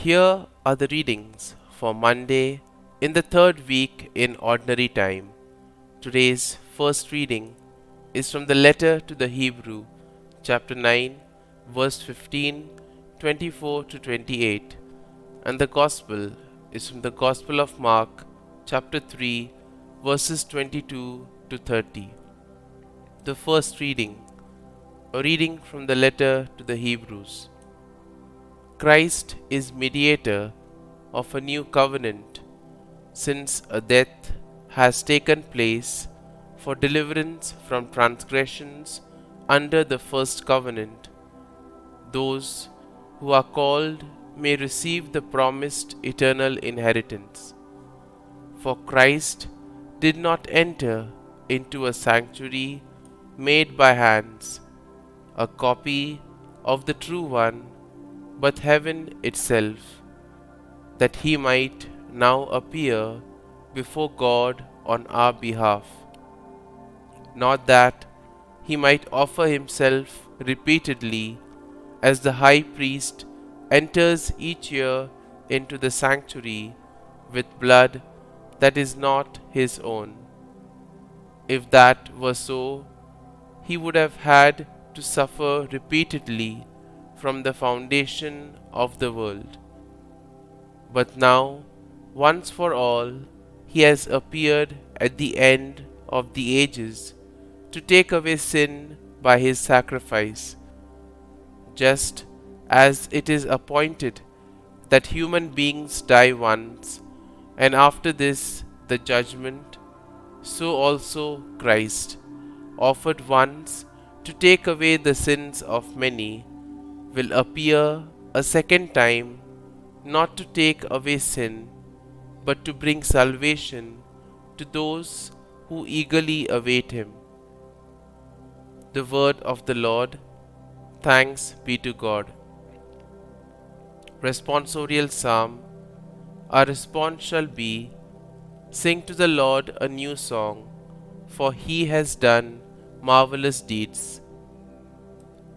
Here are the readings for Monday in the third week in Ordinary Time. Today's first reading is from the letter to the Hebrew, chapter 9, verse 15, 24 to 28, and the Gospel is from the Gospel of Mark, chapter 3, verses 22 to 30. The first reading, a reading from the letter to the Hebrews. Christ is mediator of a new covenant, since a death has taken place for deliverance from transgressions under the first covenant. Those who are called may receive the promised eternal inheritance. For Christ did not enter into a sanctuary made by hands, a copy of the true one, but heaven itself, that he might now appear before God on our behalf. Not that he might offer himself repeatedly, as the high priest enters each year into the sanctuary with blood that is not his own. If that were so, he would have had to suffer repeatedly from the foundation of the world. But now, once for all, he has appeared at the end of the ages to take away sin by his sacrifice. Just as it is appointed that human beings die once, and after this the judgment, so also Christ, offered once to take away the sins of many, will appear a second time, not to take away sin, but to bring salvation to those who eagerly await him. The word of the Lord. Thanks be to God. Responsorial Psalm. Our response shall be, sing to the Lord a new song, for he has done marvelous deeds.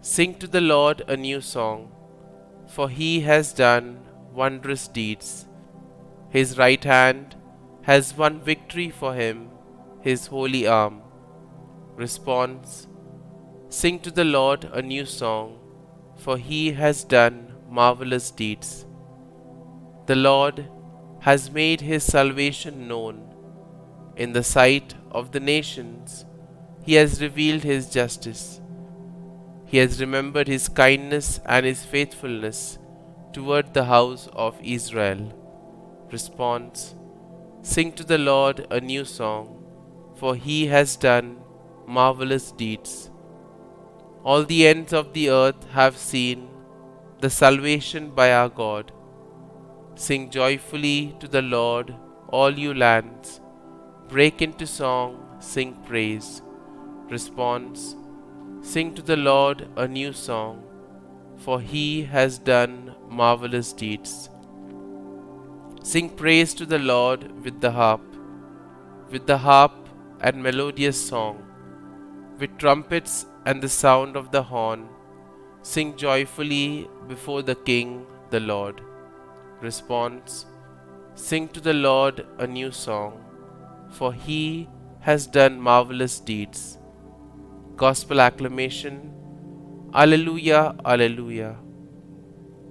Sing to the Lord a new song, for he has done wondrous deeds. His right hand has won victory for him, his holy arm. Response. Sing to the Lord a new song, for he has done marvelous deeds. The Lord has made his salvation known. In the sight of the nations, he has revealed his justice. He has remembered his kindness and his faithfulness toward the house of Israel. Response. Sing to the Lord a new song, for he has done marvelous deeds. All the ends of the earth have seen the salvation by our God. Sing joyfully to the Lord, all you lands. Break into song, sing praise. Response. Sing to the Lord a new song, for he has done marvelous deeds. Sing praise to the Lord with the harp and melodious song, with trumpets and the sound of the horn. Sing joyfully before the King, the Lord. Response. Sing to the Lord a new song, for he has done marvelous deeds. Gospel acclamation. Alleluia, Alleluia.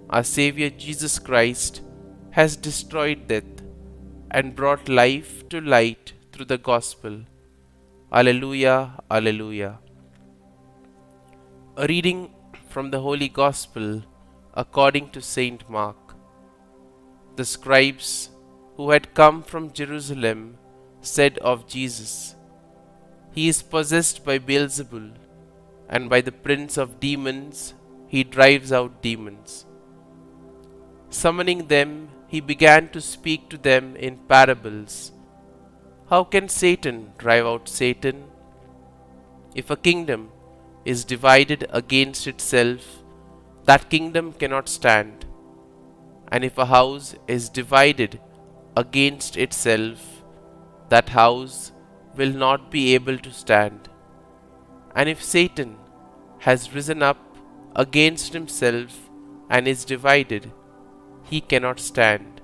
Our Savior Jesus Christ has destroyed death and brought life to light through the Gospel. Alleluia, Alleluia. A reading from the Holy Gospel according to Saint Mark. The scribes who had come from Jerusalem said of Jesus, he is possessed by Beelzebul, and by the prince of demons he drives out demons. Summoning them, he began to speak to them in parables. How can Satan drive out Satan? If a kingdom is divided against itself, that kingdom cannot stand. And if a house is divided against itself, that house will not be able to stand. And if Satan has risen up against himself and is divided, he cannot stand.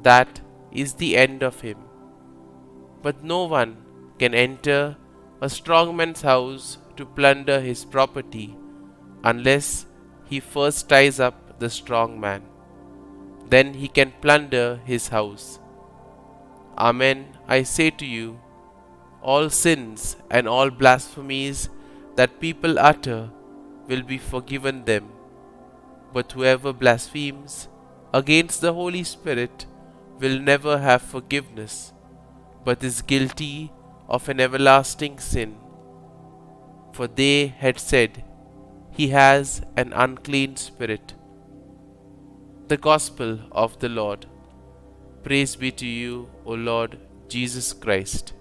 That is the end of him. But no one can enter a strong man's house to plunder his property unless he first ties up the strong man. Then he can plunder his house. Amen, I say to you, all sins and all blasphemies that people utter will be forgiven them. But whoever blasphemes against the Holy Spirit will never have forgiveness, but is guilty of an everlasting sin. For they had said, He has an unclean spirit. The Gospel of the Lord. Praise be to you, O Lord Jesus Christ.